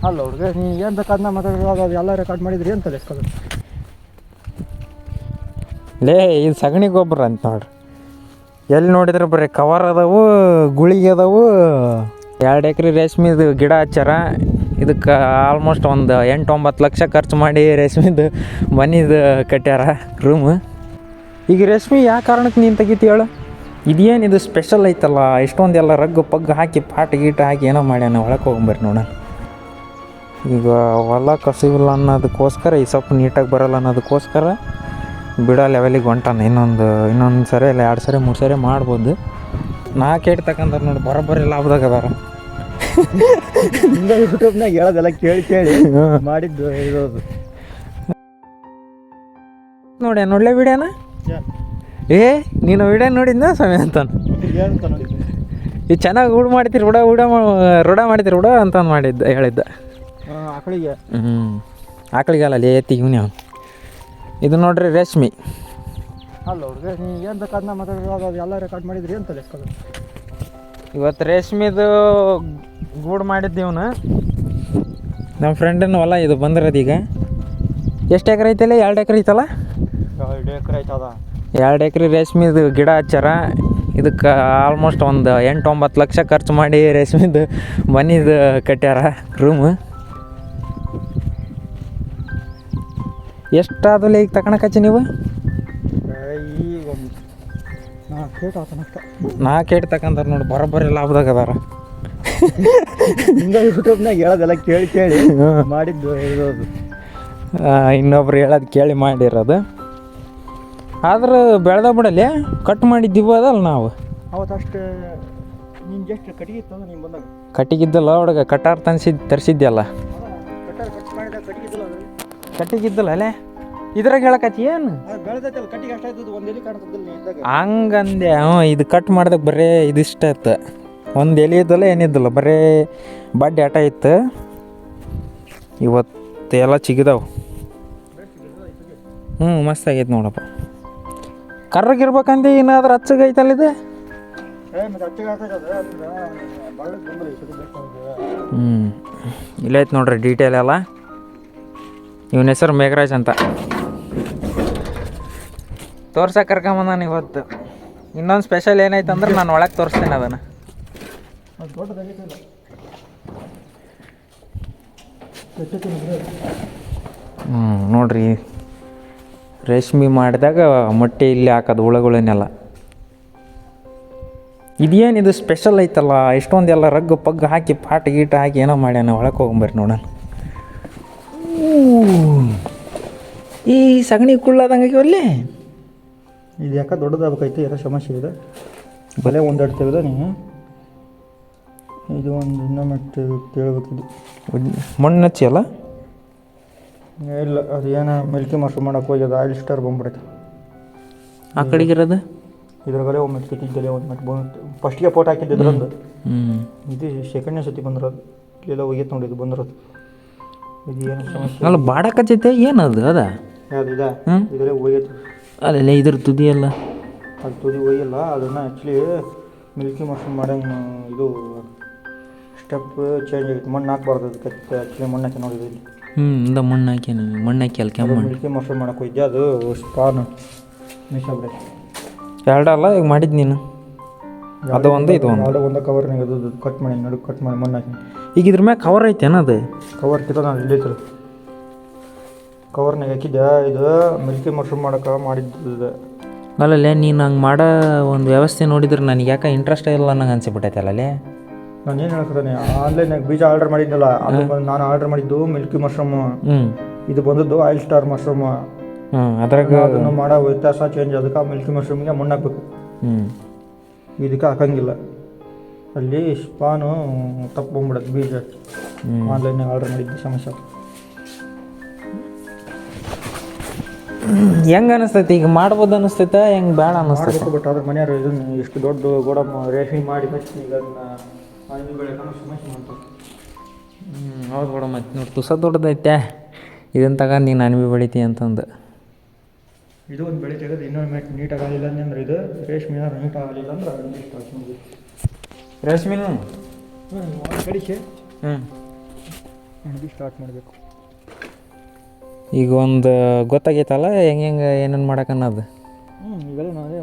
ಅಲ್ಲ ಹುಡುಗ ನೀ ಏನು ಬೇಕಾದ್ನ ಮಾತಾಡೋದು ಅದು ಎಲ್ಲ ರೆಕಾರ್ಡ್ ಮಾಡಿದ್ರಿ ಅಂತ ಲೆಕ್ಕದು. ಲೇ ಇದು ಸಗಣಿ ಗೊಬ್ಬರ ಅಂತ ನೋಡ್ರಿ. ಎಲ್ಲಿ ನೋಡಿದ್ರೆ ಬರೀ ಕವರ್ ಅದಾವು, ಗುಳಿಗೆ ಅದಾವು. 2 ಎಕರೆ ರೇಷ್ಮೆದು ಗಿಡ ಹಚ್ಚಾರ. ಇದಕ್ಕೆ ಆಲ್ಮೋಸ್ಟ್ ಒಂದು 8-9 ಲಕ್ಷ ಖರ್ಚು ಮಾಡಿ ರೇಷ್ಮೆದು ಮನೆದು ಕಟ್ಟ್ಯಾರ ರೂಮ್. ಈಗ ರೇಷ್ಮೆ ಯಾವ ಕಾರಣಕ್ಕೆ ನೀನು ತೆಗಿತಿ ಹೇಳು? ಇದೇನಿದು ಸ್ಪೆಷಲ್ ಐತಲ್ಲ, ಇಷ್ಟೊಂದೆಲ್ಲ ರಗ್ಗು ಪಗ್ಗು ಹಾಕಿ ಪಾಟ್ ಗೀಟ ಹಾಕಿ ಏನೋ ಮಾಡ್ಯಾನ. ಒಳಗೆ ಹೋಗ್ಬರ್ರಿ ನೋಡೋಣ. ಈಗ ಹೊಲ ಕಸಿವಿಲ್ಲ ಅನ್ನೋದಕ್ಕೋಸ್ಕರ, ಈ ಸೊಪ್ಪು ನೀಟಾಗಿ ಬರಲ್ಲ ಅನ್ನೋದಕ್ಕೋಸ್ಕರ ಬಿಡೋ ಲೆವೆಲಿಗೆ ಹೊಂಟಾನ. ಇನ್ನೊಂದು ಸರಿ ಇಲ್ಲ 2 ಸರಿ 3 ಸರಿ ಮಾಡ್ಬೋದು. 4 ಏಟ್ ತಗೊಂಡ್ರೆ ನೋಡಿ, ಬರೋಬ್ಬರಿ ಲಾಭದಾಗ ಅದಾರ. ಹಿಂಗೆ ಯೂಟ್ಯೂಬ್ನಾಗ ಹೇಳೋದೆಲ್ಲ ಕೇಳಿ ಮಾಡಿದ್ದು ಇರೋದು ನೋಡಿ. ನೋಡಲೇ ವಿಡಿಯೋನ? ನೀನು ವಿಡಿಯೋ ನೋಡಿದ್ನ ಸಮಯ ಅಂತಾನೆ. ಇದು ಚೆನ್ನಾಗಿ ಮಾಡ್ತೀರಿ ರೂಢ ಮಾಡ್ತೀರಿ ಅಂತಂದು ಹೇಳಿದ್ದ. ಆಕಳಿಗೆ ಆಕಳಿಗಲ್ಲ, ಎತ್ತಿಗೆ ಇವನೇ ಅವನು. ಇದು ನೋಡ್ರಿ ರೇಷ್ಮೆ. ಅಲ್ಲ ಹುಡುಗ ನೀ ಏನು ಬೇಕಾದ್ನ ಮಾತಾಡೋದು ಅದು ಎಲ್ಲ ರೆಕಾರ್ಡ್ ಮಾಡಿದ್ರಿ ಅಂತ ಲೆಕ್ಕದು. ಇವತ್ತು ರೇಷ್ಮೆದು ಗೂಡು ಮಾಡಿದ್ದು ಇವನು. ನಮ್ಮ ಫ್ರೆಂಡನ ಹೊಲ ಇದು ಬಂದಿರೋದು. ಈಗ ಎಷ್ಟು ಎಕರೆ ಐತಲ್ಲ? 2 ಎಕರೆ ಐತಲ್ಲ? 2 ಎಕರೆ ಆಯ್ತದ. 2 ಎಕರೆ ರೇಷ್ಮೆದು ಗಿಡ ಹಚ್ಚಾರ. ಇದಕ್ಕೆ ಆಲ್ಮೋಸ್ಟ್ ಒಂದು 8-9 ಲಕ್ಷ ಖರ್ಚು ಮಾಡಿ ರೇಷ್ಮೆದು ಮನೆದು ಕಟ್ಟ್ಯಾರ ರೂಮ್. ಎಷ್ಟಾದಲ್ಲ ಈಗ ತಗೊಳಕಚ್ಚಿ ನೀವು? ಈಗ 4 ಏಟ್ ಆತನಷ್ಟ. 4 ಏಟ್ ತಗೊಂಡ್ರೆ ನೋಡಿ, ಬರೋಬ್ಬರಿ ಲಾಭದಾಗ ಅದಾರ. ಹಿಂಗೆ ಯೂಟ್ಯೂಬ್ನಾಗ ಹೇಳೋದೆಲ್ಲ ಕೇಳಿ ಮಾಡಿದ್ದು ಇರೋದು. ಇನ್ನೊಬ್ರು ಹೇಳೋದು ಕೇಳಿ ಮಾಡಿರೋದು. ಆದ್ರೆ ಬೆಳೆದ ಬಿಡಲಿ ಕಟ್ ಮಾಡಿದ್ದೀವಿ ಅದಲ್ಲ ನಾವು. ಅವತ್ತು ಅಷ್ಟು ನೀನು ಎಷ್ಟು ಕಟ್ಟಿಗೆ ಇತ್ತು ನೀನು ಬಂದಾಗ? ಕಟ್ಟಿಗಿದ್ದಲ್ಲ ಹುಡುಗ, ಕಟ್ಟಾರ್ ತರಿಸಿದ್ಯಲ್ಲ. ಕಟ್ಟಿಗಿದ್ದಲ್ಲ ಅಲ್ಲೇ ಇದ್ರಾಗ ಹೇಳಕತ್ತಿ ಏನು? ಬೆಳೆದೈತಲ್ಲ ಕಟ್ಟಿಗೆ ಅಷ್ಟಾಯ್ತದ, ಒಂದು ಎಲೆ ಕಾಣ್ತದಿಲ್ಲ ಹಂಗಂದೆ. ಇದು ಕಟ್ ಮಾಡ್ದಾಗ ಬರೀ ಇದಿಷ್ಟ ಇತ್ತು. ಒಂದು ಎಲೆ ಇದ್ದಲ್ಲ, ಏನಿದ್ದಲ್ಲ, ಬರೀ ಬಡ್ಡಿ ಆಟ ಇತ್ತು. ಇವತ್ತು ಎಲ್ಲ ಚಿಗಿದಾವು. ಮಸ್ತ್ ಆಗೈತೆ ನೋಡಪ್ಪ. ಕರ್ರಗಿರ್ಬೇಕಂದು ಏನಾದ್ರೂ ಹಚ್ಚಗೈತಲ್ಲ ಇದು. ಇಲ್ಲೈತೆ ನೋಡ್ರಿ ಡೀಟೇಲ್ ಎಲ್ಲ. ಇವನ ಹೆಸರು ಮೇಘರಾಜ್ ಅಂತ. ತೋರ್ಸಕ್ಕೆ ಕರ್ಕೊಂಬಂದಾನ ಇವತ್ತು. ಇನ್ನೊಂದು ಸ್ಪೆಷಲ್ ಏನೈತೆ ಅಂದ್ರೆ ನಾನು ಒಳಗೆ ತೋರಿಸ್ತೀನಿ ಅದನ್ನು. ನೋಡ್ರಿ, ರೇಷ್ಮೆ ಮಾಡಿದಾಗ ಮೊಟ್ಟೆ ಇಲ್ಲಿ ಹಾಕೋದು ಹುಳಗಳನ್ನೆಲ್ಲ. ಇದೇನಿದು ಸ್ಪೆಷಲ್ ಐತಲ್ಲ, ಇಷ್ಟೊಂದೆಲ್ಲ ರಗ್ಗು ಪಗ್ಗು ಹಾಕಿ ಪಾಟ್ ಗೀಟ ಹಾಕಿ ಏನೋ ಮಾಡ್ಯಾನ. ಒಳಗೆ ಹೋಗ್ಬರ್ರಿ ನೋಡೋಣ. ಈ ಸಗಣಿ ಕುಳ್ಳಾದಂಗೆ ಒಳ್ಳೆ ಇದು ಯಾಕೆ ದೊಡ್ಡದಾಗಬೇಕೈತೆ, ಏನೋ ಸಮಸ್ಯೆ ಇದೆ. ಬಲೆ ಒಂದೆರಡು ತೆಗೆದ ನೀವು. ಇದು ಒಂದು ಇನ್ನೊಮ್ಮೆ ಕೇಳಬೇಕಿದು. ಮಣ್ಣು ಹಚ್ಚಿ ಅಲ್ಲ? ಇಲ್ಲ, ಅದು ಏನೋ ಮಿಲ್ಕಿ ಮಶ್ರೂಮ್ ಮಾಡೋಕೆ ಹೋಗಿ ಅದು ಆಯಿಲ್ ಸ್ಟಾರ್ ಬಂದ್ಬಿಡೈತೆ. ಆ ಕಡೆಗಿರೋದು ಇದ್ರಾಗಲೇ ಒಮ್ಮೆ ತೆಗಿದ್ದಲೆ ಒಂದು ಮೆಟ್ ಬಂದು ಫಸ್ಟಿಗೆ ಫೋಟೋ ಹಾಕಿದ್ದು ಇದ್ರಂದು. ಇದು ಸೆಕೆಂಡ್ನೇ ಸತಿ ಬಂದಿರೋದು. ಇಲ್ಲೆಲ್ಲ ಹೋಗಿತ್ತು ನೋಡಿ, ಇದು ಬಂದಿರೋದು. ಇದು ಏನು ಸಮಸ್ಯೆ ಅಲ್ಲ, ಬಾಡಕಚ್ಚೈತೆ ಏನದು? ಅದ ಯಾವ್ದು ಇದೆ? ಇದರೇ ಹೋಗೈತೆ ಅಲ್ಲ, ಇದ್ರ ತುದಿ ಅಲ್ಲ. ಅದು ತುದಿ ಹೋಗಿಲ್ಲ. ಅದನ್ನು ಆ್ಯಕ್ಚುಲಿ ಮಿಲ್ಕಿ ಮಶ್ರೂಮ್ ಮಾಡಂಗೆ ಇದು ಸ್ಟೆಪ್ ಚೇಂಜ್ ಆಗೈತೆ. ಮಣ್ಣು ಹಾಕ್ಬಾರ್ದು ಅದಕ್ಕೆ. ಆ್ಯಕ್ಚುಲಿ ಮಣ್ಣು ಹಾಕಿ ನೋಡಿದ್ದು ಇಲ್ಲಿ. ಮಣ್ಣು ಹಾಕಿ ಅಲ್ಲಿ ಕೆಮ್ಮ ಮಿಲ್ಕಿ ಮಶ್ರೂಮ್ ಮಾಡೋಕೆ ಹೋಯ್ದೆ. ಅದು ಸ್ಪಾನ್ ಮಿಶಾಬ್ರೆ 2 ಅಲ್ಲ ಈಗ ಮಾಡಿದ್ದು ನೀನು. ಅದು ಒಂದು ಇದು ಒಂದು ಕವರ್ನಾಗ ಅದು ಕಟ್ ಮಾಡಿ ನಡುಗೆ ಕಟ್ ಮಾಡಿ ಮಣ್ಣು ಹಾಕಿ. ಈಗ ಇದ್ರ ಮ್ಯಾಗ ಕವರ್ ಐತೆ ಏನದು? ಕವರ್ ಕಿತ್ತ ನಾನು ಇಲ್ಲೈತಲ್ಲ, ಕವರ್ನಾಗ ಹಾಕಿದ್ದೆ. ಇದು ಮಿಲ್ಕಿ ಮಶ್ರೂಮ್ ಮಾಡೋಕೆ ಮಾಡಿದ್ದು. ಅಲ್ಲಲ್ಲೇ ನೀನು ಹಂಗೆ ಮಾಡೋ ಒಂದು ವ್ಯವಸ್ಥೆ ನೋಡಿದ್ರೆ ನನಗೆ ಯಾಕೆ ಇಂಟ್ರೆಸ್ಟ್ ಇಲ್ಲ ನಂಗೆ ಅನ್ಸಿಬಿಟ್ಟೈತಲ್ಲೇ. ನಾನು ಏನು ಹೇಳ್ಕೊತಾನೆ, ಆನ್ಲೈನಾಗ ಬೀಜ ಆರ್ಡರ್ ಮಾಡಿದ್ನಲ್ಲ, ಅದು ನಾನು ಆರ್ಡರ್ ಮಾಡಿದ್ದು ಮಿಲ್ಕಿ ಮಶ್ರೂಮ್. ಇದು ಬಂದದ್ದು ಆಯಿಲ್ ಸ್ಟಾರ್ ಮಶ್ರೂಮ್. ಅದ್ರಾಗ ಅದನ್ನು ಮಾಡೋ ವ್ಯತ್ಯಾಸ ಚೇಂಜ್. ಅದಕ್ಕೆ ಮಿಲ್ಕಿ ಮಶ್ರೂಮಿಗೆ ಮಣ್ಣು ಹಾಕ್ಬೇಕು, ಇದಕ್ಕೆ ಹಾಕಂಗಿಲ್ಲ. ಅಲ್ಲಿ ಸ್ಪಾನು ತಪ್ಪು ಬಂದ್ಬಿಡತ್ತೆ ಬೀಜ. ಆನ್ಲೈನಾಗ ಆರ್ಡರ್ ಮಾಡಿದ್ದು ಸಮಸ್ಯೆ. ಹೆಂಗೆ ಅನಿಸ್ತೈತಿ ಈಗ? ಮಾಡ್ಬೋದು ಅನಿಸ್ತೈತೆ, ಹೆಂಗೆ ಬೇಡ ಅನ್ನಿಸ್ತೈತೆ. ಬಟ್ ಅದ್ರ ಮನೆಯವರು ಇದನ್ನು ಎಷ್ಟು ದೊಡ್ಡ ಗೋಡಂಬಿ ರೇಷ್ಮೆ ಮಾಡಿ ಮತ್ತೆ ಈಗ ಅದನ್ನು ಬೆಳೆಯೋಕೆ ಸಮಸ್ಯೆ ಮಾಡ್ತಾರೆ. ಹೌದು ಬಿಡ. ಮತ್ತೆ ನೋಡಿ, ತುಸ ದೊಡ್ಡದೈತೆ. ಇದನ್ನು ತಗೊಂಡು ನೀನು ಅನ್ವಿ ಬೆಳಿತಿ ಅಂತಂದು. ಇದು ಒಂದು ಬೆಳೆ ತೆಗೆದು ಇನ್ನೊಂದು ಮೆಟ್ ನೀಟಾಗಿ ಆಗಲಿಲ್ಲ ಅಂದ್ರೆ ಇದು ರೇಷ್ಮೆ ನೀಟಾಗಿ ಆಗಲಿಲ್ಲ ಅಂದ್ರೆ ರೇಷ್ಮೆನೂ ಕಡಿಕೆ ಎಣ್ಬಿ ಸ್ಟಾರ್ಟ್ ಮಾಡಬೇಕು. ಈಗ ಒಂದು ಗೊತ್ತಾಗೈತಲ್ಲ ಹೆಂಗೆ ಏನೇನು ಮಾಡಕ್ಕನ್ನೋದು. ಈಗಲೇ ನಾನು ಅದೇ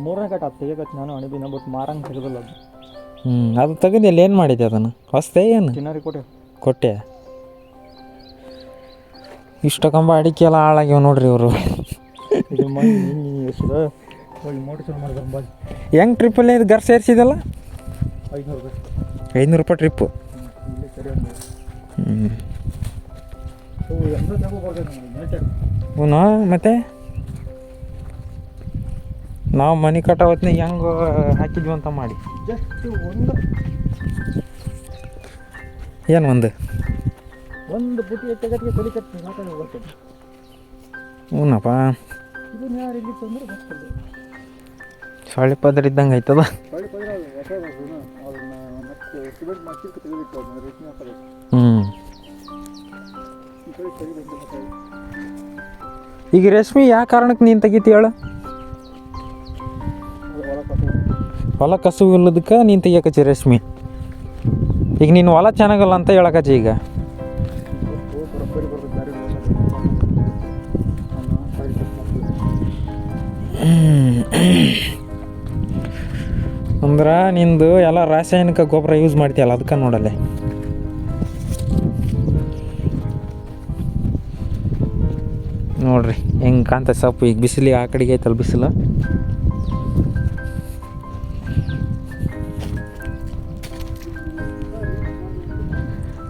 ಮೂರನೇ ಕಟ್ ಅದು ತೆಗಿಯಕತ್ತು ನಾನು ಅಣಿಬಿನ, ಬಟ್ ಮಾರಂಗೆ ತೆಗೆದಿಲ್ಲ ಅದು. ಅದು ತೆಗೆದು ಎಲ್ಲಿ ಏನು ಮಾಡಿದ್ದೆ ಅದನ್ನು ಹೊಸ್ತೆ ಏನು ಚಿನ್ನಾರಿ ಕೊಟ್ಟೆ. ಇಷ್ಟು ಕಂಬ ಅಡಿಕೆ ಎಲ್ಲ ಹಾಳಾಗ್ಯಾವ ನೋಡ್ರಿ ಇವರು. ಇದು ಮಾಡಿ ಎಷ್ಟು ಒಳ್ಳೆ ಮೋಟ್ರ್ ಚಾಲು ಮಾಡಿದ್ರೆ ಬಾಜ್ ಹೆಂಗೆ ಟ್ರಿಪ್ಪಲ್ಲಿ ಇದು ಗರ್ ಸೇರಿಸಿದಲ್ಲ 500 ರೂಪಾಯಿ. 500 ರೂಪಾಯಿ ಟ್ರಿಪ್ಪು. ಇಲ್ಲೇ ಸರಿ ಹ್ಞೂ ಮತ್ತೆ ನಾವು ಮನೆ ಕಟ್ಟೋ ಹೊತ್ತಿನಾಗ ಹೆಂಗೆ ಹಾಕಿದ್ವಿ ಅಂತ ಮಾಡಿ ಜಸ್ಟ್ ಏನು ಒಂದು ಬುಟ್ಟಿ ಎತ್ತಗಟ್ಟಿಗೆ ತಲೆ ಕಟ್ಟಿ ಮಾತಾಡಿ ಬರ್ತದೆ. ಹ್ಞೂನಪ್ಪ, ಇದನ್ನ ಯಾರು ಇಲ್ಲಿ ತಂದ್ರೆ ಗೊತ್ತಿಲ್ಲ. ಸೊಳ್ಳೆ ಪದ್ರ ಇದ್ದಂಗೆ ಆಯ್ತದ. ಈಗ ರೇಷ್ಮೆ ಯಾವ ಕಾರಣಕ್ಕೆ ನೀನು ತೆಗಿತಿ ಹೇಳು? ಹೊಲ ಕಸುವು ಇಲ್ಲದಕ್ಕೆ ನೀನು ತೆಗಿಯಕಚ್ಚಿ ರೇಷ್ಮೆ. ಈಗ ನೀನು ಹೊಲ ಚೆನ್ನಾಗಲ್ಲ ಅಂತ ಹೇಳಕಚ್ಚಿ. ಈಗ ಅಂದ್ರೆ ನಿಂದು ಎಲ್ಲ ರಾಸಾಯನಿಕ ಗೊಬ್ಬರ ಯೂಸ್ ಮಾಡ್ತೀಯಲ್ಲ ಅದಕ್ಕೆ ನೋಡಲ್ಲೇ. ನೋಡ್ರಿ ಹೆಂಗೆ ಕಾಂತ ಸೊಪ್ಪು. ಈಗ ಬಿಸಿಲಿಗೆ ಆ ಕಡೆಗೆ ಐತಲ್ಲ ಬಿಸಿಲು.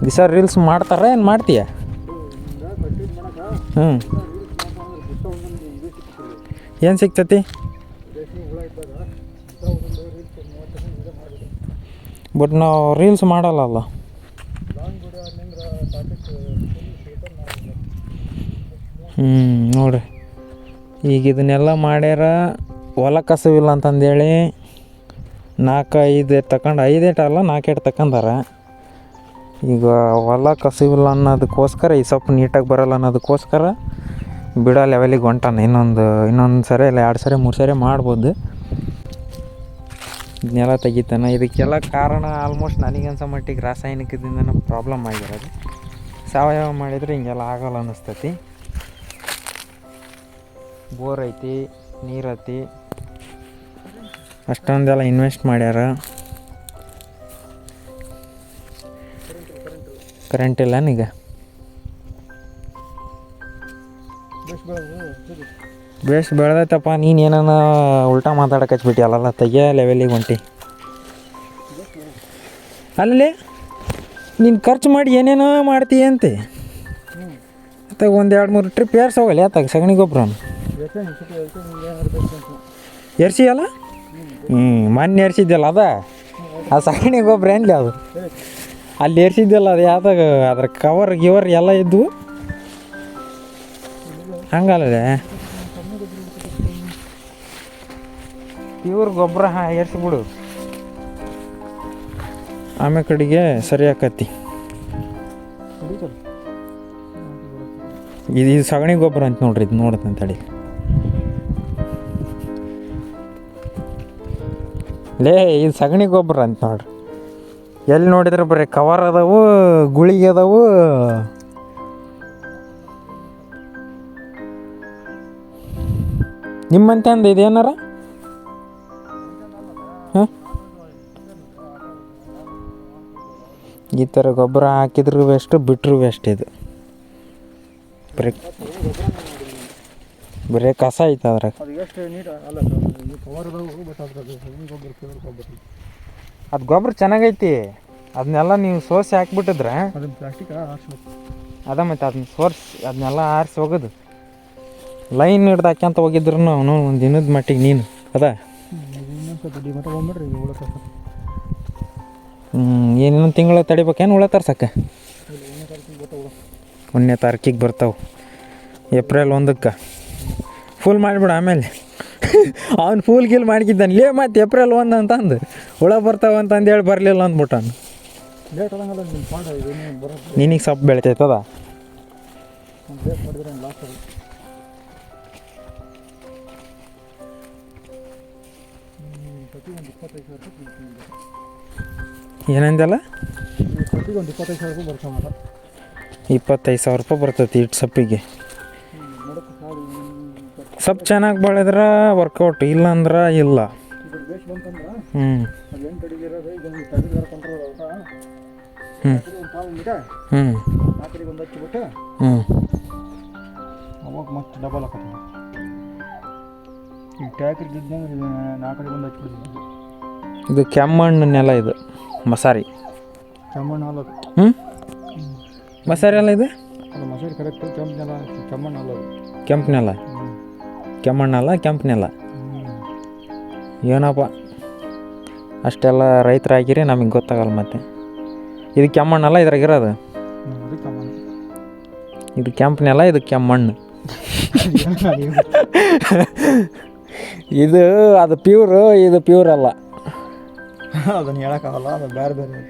ದಿವಸ ರೀಲ್ಸ್ ಮಾಡ್ತಾರ ಏನು ಮಾಡ್ತೀಯ? ಏನು ಸಿಗ್ತತಿ? ಬಟ್ ನಾವು ರೀಲ್ಸ್ ಮಾಡಲ್ಲ. ನೋಡ್ರಿ ಈಗ ಇದನ್ನೆಲ್ಲ ಮಾಡ್ಯಾರ ಹೊಲ ಕಸವಿಲ್ಲ ಅಂತಂದೇಳಿ 4-5 ತಗೊಂಡು 5 ಅಲ್ಲ 4 ತಗೊಂಡಾರ. ಈಗ ಹೊಲ ಕಸವಿಲ್ಲ ಅನ್ನೋದಕ್ಕೋಸ್ಕರ ಈ ಸೊಪ್ಪು ನೀಟಾಗಿ ಬರಲ್ಲ ಅನ್ನೋದಕ್ಕೋಸ್ಕರ ಬಿಡೋ ಲೆವೆಲಿಗೆ ಹೊಂಟಾನ. ಇನ್ನೊಂದು ಸರಿ ಇಲ್ಲ 2 ಸರಿ 3 ಸರಿ ಮಾಡ್ಬೋದು. ಇದನ್ನೆಲ್ಲ ತೆಗಿತಾನೆ. ಇದಕ್ಕೆಲ್ಲ ಕಾರಣ ಆಲ್ಮೋಸ್ಟ್ ನನಗನ್ಸೋ ಮಟ್ಟಿಗೆ ರಾಸಾಯನಿಕದಿಂದನೇ ಪ್ರಾಬ್ಲಮ್ ಆಗಿರೋದು. ಸಾವಯವ ಮಾಡಿದರೆ ಹಿಂಗೆಲ್ಲ ಆಗಲ್ಲ ಅನ್ನಿಸ್ತೈತಿ. ಬೋರ್ ಐತಿ, ನೀರು ಐತಿ, ಅಷ್ಟೊಂದೆಲ್ಲ ಇನ್ವೆಸ್ಟ್ ಮಾಡ್ಯಾರ. ಕರೆಂಟ್ ಇಲ್ಲ ಈಗ. ಬೇಸ್ ಬೆಳೆದೈತಪ್ಪ. ನೀನು ಏನಾನ ಉಲ್ಟಾ ಮಾತಾಡಕ್ಕೆ ಹಚ್ಬಿಟ್ಟು ಅಲ್ಲಲ್ಲ ತೆಗಿಯೋ ಲೆವೆಲಿಗೆ ಹೊಂಟಿ. ಅಲ್ಲಿ ನೀನು ಖರ್ಚು ಮಾಡಿ ಏನೇನೋ ಮಾಡ್ತೀಯ ಅಂತೆ. ಮತ್ತು 1-2-3 ಟ್ರಿಪ್ ಏರ್ಸಿ ಹೋಗಲ್ಲ ಯಾತಾಗ ಸಗಣಿ ಗೊಬ್ಬರ ಎರ್ಸಿ ಅಲ್ಲ. ಮೊನ್ನೆ ಎರ್ಸಿದ್ದಲ್ಲ ಆ ಸಗಣಿ ಗೊಬ್ಬರ ಏನ್ಲಿ ಅದು ಅಲ್ಲಿ ಏರ್ಸಿದ್ದಲ್ಲ ಅದು ಯಾವ್ದಾಗ ಅದ್ರ ಕವರ್ ಗಿವರ್ ಎಲ್ಲ ಇದ್ವು ಹಂಗಲ್ಲೇ ಇವ್ರ ಗೊಬ್ಬರ ಏರ್ಸಿಬಿಡು. ಆಮೇಲೆ ಕಡೆಗೆ ಸರಿ ಆಕತಿ. ಇದು ಸಗಣಿ ಗೊಬ್ಬರ ಅಂತ ನೋಡ್ರಿ. ಇದು ನೋಡತ್ತಂತೇಳಿ ಲೇ ಇದು ಸಗಣಿ ಗೊಬ್ಬರ ಅಂತ ನೋಡ್ರಿ. ಎಲ್ಲಿ ನೋಡಿದ್ರೆ ಬರೀ ಕವರ್ ಅದಾವು, ಗುಳಿಗೆ ಅದಾವು. ನಿಮ್ಮಂತೆ ಅಂದ ಇದೇನಾರ ಹಾಂ ಈ ಥರ ಗೊಬ್ಬರ ಹಾಕಿದ್ರು ವೇಸ್ಟ್, ಬಿಟ್ಟರು ವೇಸ್ಟ್. ಇದು ಬರೀ ಕಸ ಐತೆ ಅದ್ರಾಗ. ಅದು ಗೊಬ್ಬರ ಚೆನ್ನಾಗೈತಿ. ಅದನ್ನೆಲ್ಲ ನೀವು ಸೋಸಿ ಹಾಕ್ಬಿಟ್ಟಿದ್ರೆ ಅದ ಮತ್ತು ಅದನ್ನ ಅದನ್ನೆಲ್ಲ ಆರಿಸಿ ಹೋಗೋದು. ಲೈನ್ ಹಿಡ್ದು ಹಾಕ್ಯಂತ ಹೋಗಿದ್ರು ಅವನು ಒಂದು ದಿನದ ಮಟ್ಟಿಗೆ ನೀನು ಅದ ಏನೇನೊಂದು ತಿಂಗಳ ತಡಿಬೇಕೇನು ಹುಳ ತರ್ಸಕ್ಕೆ? 1ನೇ ತಾರೀಕಿಗೆ ಬರ್ತಾವೆ. ಏಪ್ರಿಲ್ 1ಕ್ಕೆ ಫುಲ್ ಮಾಡಿಬಿಡು. ಆಮೇಲೆ ಅವ್ನು ಫುಲ್ ಗಿಲ್ ಮಾಡ್ಕಿದ್ದಾನೆ ಲೇ. ಮತ್ತು ಏಪ್ರಿಲ್ 1 ಅಂತಂದು ಹುಳ ಬರ್ತಾವ ಅಂತಂದೇಳಿ ಬರಲಿಲ್ಲ ಅಂದ್ಬಿಟ್ಟಾನು. ನಿನಗೆ ಸೊಪ್ಪು ಬೆಳಿತೈತದ. ಏನಂದಲ್ಲ ಸೊಪ್ಪಿಗೆ ಒಂದು 25,000 ರೂಪಾಯಿ ಬರ್ತಾವ ಮಾಡ. 25,000 ರೂಪಾಯಿ ಬರ್ತೈತಿ ಇಟ್ಟು ಸೊಪ್ಪಿಗೆ. ನೋಡಕ್ಕೆ ಕಾಡು ಸೊಪ್ಪು ಚೆನ್ನಾಗಿ ಬೆಳೆದ್ರೆ ವರ್ಕೌಟ್, ಇಲ್ಲಾಂದ್ರೆ ಇಲ್ಲ. ಇದು ಬೇಸ್ ಬಂತಂದ್ರೆ ಹ್ಞೂ ಅದು ಏನು ತಡಿದಿರೋದು ಈಗ ತಡಿದಾರ ಕಂಟ್ರೋಲ್ ಊಟ ಹ್ಞೂ ಒಂದು ಕಾಲು ಮಿಟ ಹ್ಞೂ 4 ಒಂದು ಹಚ್ಚಿಬಿಟ್ಟು ಹ್ಞೂ ಅವಾಗ ಮತ್ತೆ ಡಬಲ್ ಹಾಕೋದು. ಈಗ ಟ್ಯಾಕ್ರಿಗೆ ಇದ್ದಂಗೆ 4 ಒಂದು ಹಚ್ಬಿಡ್ತೀನಿ. ಇದು ಕೆಮ್ಮಣ್ಣು ನೆಲ, ಇದು ಮಸಾರಿ. ಕೆಮ್ಮಣ್ಣು ಹಾಲದು. ಹ್ಞೂ ಮಸಾರಿ ಅಲ್ಲ ಇದು? ಅದು ಮಸಾರಿ ಕರೆಕ್ಟ್ ಕೆಮ್ಮಣ್ಣೆಲ್ಲ ಕೆಮ್ಮಣ್ಣು ಹಾಲದು. ಕೆಂಪು ನೆಲ, ಕೆಮ್ಮಣ್ಣಲ್ಲ ಕೆಂಪು ನೆಲ. ಏನಪ್ಪ ಅಷ್ಟೆಲ್ಲ ರೈತರಾಗಿರಿ ನಮಗೆ ಗೊತ್ತಾಗಲ್ಲ. ಮತ್ತೆ ಇದು ಕೆಮ್ಮಣ್ಣಲ್ಲ ಇದ್ರಾಗಿರೋದು. ಅದು ಕೆಮ್ಮಣ್ಣು. ಇದು ಕೆಂಪು ನೆಲ, ಇದು ಕೆಮ್ಮಣ್ಣು. ಇದು ಅದು ಪ್ಯೂರು, ಇದು ಪ್ಯೂರ್ ಅಲ್ಲ. ಅದನ್ನು ಹೇಳೋಕ್ಕಾಗಲ್ಲ, ಅದು ಬೇರೆ ಬೇರೆ.